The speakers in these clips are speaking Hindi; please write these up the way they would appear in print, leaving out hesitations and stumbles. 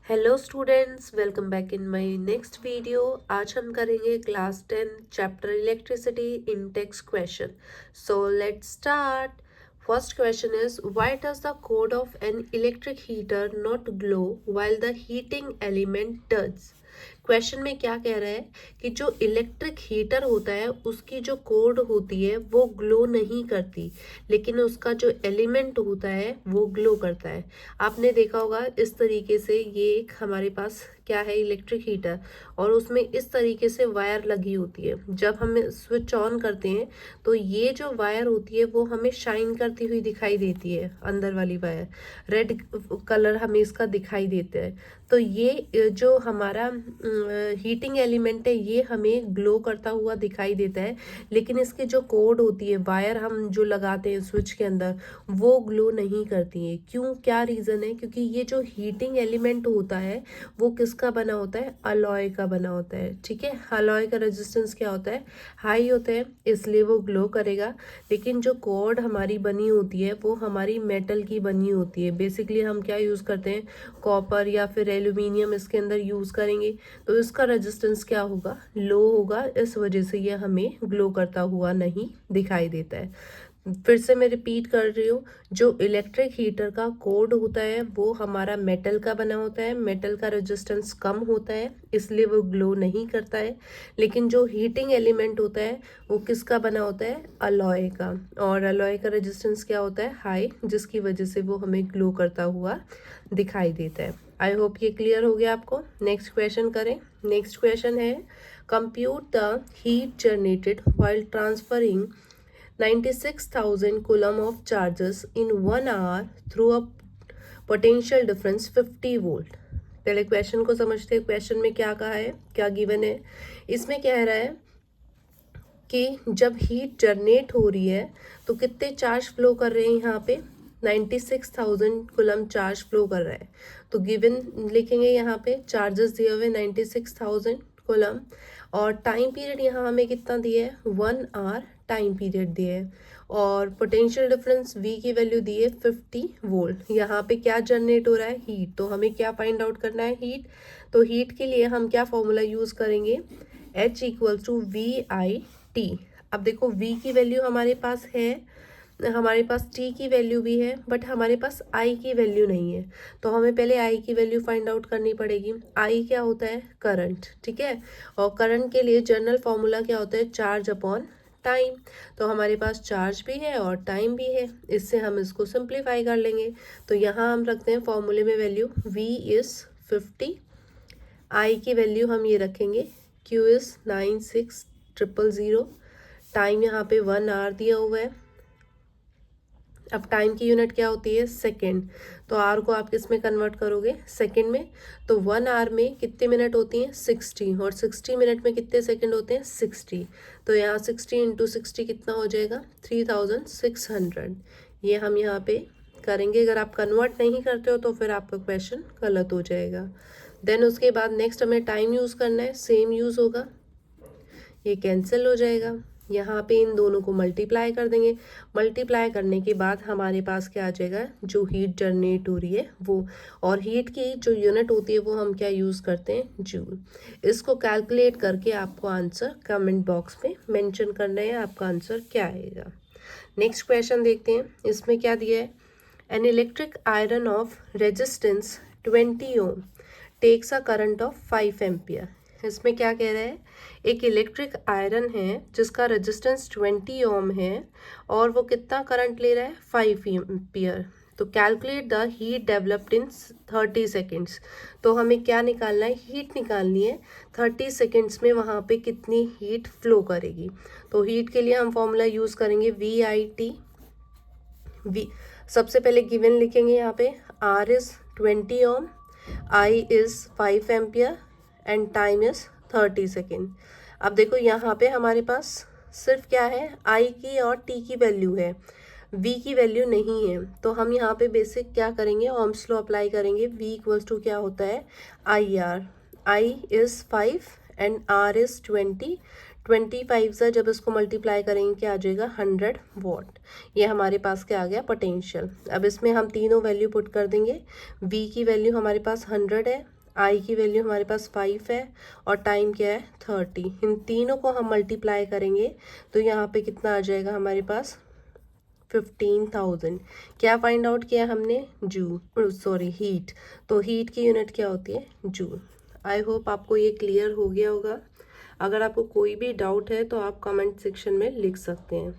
Hello students, welcome back in my next video. आज हम करेंगे class 10 chapter electricity in text question. So let's start. First question is why does the code of an electric heater not glow while the heating element does. Question में क्या कह रहा है कि जो इलेक्ट्रिक हीटर होता है उसकी जो कोड होती है वो ग्लो नहीं करती, लेकिन उसका जो एलिमेंट होता है वो ग्लो करता है। आपने देखा होगा इस तरीके से, ये एक हमारे पास क्या है, इलेक्ट्रिक हीटर, और उसमें इस तरीके से वायर लगी होती है। जब हम स्विच ऑन करते हैं तो ये जो वायर होती है वो हमें शाइन करती हुई दिखाई देती है, अंदर वाली वायर रेड कलर हमें इसका दिखाई देता है। तो ये जो हमारा हीटिंग एलिमेंट है ये हमें ग्लो करता हुआ दिखाई देता है, लेकिन इसकी जो कोड होती है, वायर हम जो लगाते हैं स्विच के अंदर, वो ग्लो नहीं करती है। क्यों, क्या रीज़न है? क्योंकि ये जो हीटिंग एलिमेंट होता है वो किसका बना होता है? अलॉय का बना होता है। ठीक है, अलॉय का रेजिस्टेंस क्या होता है? हाई होता है, इसलिए वो ग्लो करेगा। लेकिन जो कोड हमारी बनी होती है वो हमारी मेटल की बनी होती है। बेसिकली हम क्या यूज़ करते हैं? कॉपर या फिर एल्यूमिनियम इसके अंदर यूज़ करेंगे, तो इसका रेजिस्टेंस क्या होगा? लो होगा। इस वजह से ये हमें ग्लो करता हुआ नहीं दिखाई देता है। फिर से मैं रिपीट कर रही हूँ, जो इलेक्ट्रिक हीटर का कोड होता है वो हमारा मेटल का बना होता है। मेटल का रेजिस्टेंस कम होता है, इसलिए वो ग्लो नहीं करता है। लेकिन जो हीटिंग एलिमेंट होता है वो किसका बना होता है? अलॉय का। और अलॉय का रेजिस्टेंस क्या होता है? हाई, जिसकी वजह से वो हमें ग्लो करता हुआ दिखाई देता है। आई होप ये क्लियर हो गया आपको। नेक्स्ट क्वेश्चन करें। नेक्स्ट क्वेश्चन है, compute the heat generated while transferring 96,000 coulomb of charges in 1 hour through a potential difference 50 volt. पहले क्वेश्चन को समझते हैं। क्वेश्चन में क्या कहा है, क्या गिवन है? इसमें कह रहा है कि जब हीट जनरेट हो रही है तो कितने चार्ज फ्लो कर रहे हैं? यहाँ पे 96,000 कुलम चार्ज फ्लो कर रहा है। तो गिवन लिखेंगे, यहाँ पे चार्जेस दिए हुए 96,000 कुलम, और टाइम पीरियड यहाँ हमें कितना दिया है? 1 आवर टाइम पीरियड दिया है। और पोटेंशियल डिफरेंस V की वैल्यू दी है 50 वोल्ट। यहाँ पे क्या जनरेट हो रहा है? हीट। तो हमें क्या फाइंड आउट करना है? हीट। तो हीट के लिए हम क्या फॉर्मूला यूज़ करेंगे? H equals to VI T। अब देखो V की वैल्यू हमारे पास है, हमारे पास T की वैल्यू भी है, बट हमारे पास I की वैल्यू नहीं है। तो हमें पहले I की वैल्यू फाइंड आउट करनी पड़ेगी। I क्या होता है? करंट। ठीक है, और करंट के लिए जनरल फॉर्मूला क्या होता है? Charge upon time. तो हमारे पास चार्ज भी है और टाइम भी है, इससे हम इसको सिंप्लीफाई कर लेंगे। तो यहाँ हम रखते हैं फॉर्मूले में वैल्यू V इज़ 50, I की वैल्यू हम ये रखेंगे Q इज़ 96,000, टाइम यहाँ पे 1 आवर दिया हुआ है। अब टाइम की यूनिट क्या होती है? सेकेंड। तो आर को आप किस में कन्वर्ट करोगे? सेकेंड में। तो 1 आवर में कितने मिनट होती हैं? 60, और 60 मिनट में कितने सेकेंड होते हैं? 60। तो यहाँ 60 इंटू 60 कितना हो जाएगा? 3600। ये हम यहाँ पे करेंगे। अगर आप कन्वर्ट नहीं करते हो तो फिर आपका क्वेश्चन गलत हो जाएगा। देन उसके बाद नेक्स्ट हमें टाइम यूज़ करना है, सेम यूज़ होगा, ये कैंसिल हो जाएगा। यहाँ पे इन दोनों को मल्टीप्लाई कर देंगे। मल्टीप्लाई करने के बाद हमारे पास क्या आ जाएगा? जो हीट जनरेट हो रही है वो, और हीट की जो यूनिट होती है वो हम क्या यूज़ करते हैं? जूल। इसको कैलकुलेट करके आपको आंसर कमेंट बॉक्स में मेंशन करना है, आपका आंसर क्या आएगा। नेक्स्ट क्वेश्चन देखते हैं, इसमें क्या दिया है? An electric iron of resistance 20 ohm takes a current of 5 ampere. इसमें क्या कह रहा है? एक इलेक्ट्रिक आयरन है जिसका रेजिस्टेंस 20 ओम है और वो कितना करंट ले रहा है? 5 एम्पियर। तो calculate the heat developed in 30 seconds. तो हमें क्या निकालना है? हीट निकालनी है। 30 सेकेंड्स में वहाँ पे कितनी हीट फ्लो करेगी? तो हीट के लिए हम फॉर्मूला यूज़ करेंगे VI T। वी सबसे पहले गिवन लिखेंगे यहाँ पे, R is 20 ohm, I is 5 ampere and time is 30 second. अब देखो यहाँ पे हमारे पास सिर्फ क्या है? I की और T की वैल्यू है, V की वैल्यू नहीं है। तो हम यहाँ पे बेसिक क्या करेंगे? ओम्स लॉ अप्लाई करेंगे। V इक्वल्स टू क्या होता है? IR। I is 5 and R is 20, 25 से जब इसको मल्टीप्लाई करेंगे क्या आ जाएगा 100 वॉट। ये हमारे पास क्या आ गया पोटेंशियल। अब इसमें हम तीनों वैल्यू पुट कर देंगे। V की वैल्यू हमारे पास 100 है, I की वैल्यू हमारे पास 5 है और टाइम क्या है 30। इन तीनों को हम मल्टीप्लाई करेंगे तो यहाँ पे कितना आ जाएगा हमारे पास 15,000। क्या फाइंड आउट किया हमने जूल, सॉरी हीट। तो हीट की यूनिट क्या होती है जूल। आई होप आपको ये क्लियर हो गया होगा। अगर आपको कोई भी डाउट है तो आप कमेंट सेक्शन में लिख सकते हैं।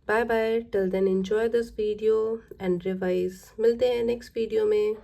Bye bye, till then enjoy this video and revise. मिलते हैं नेक्स्ट वीडियो में।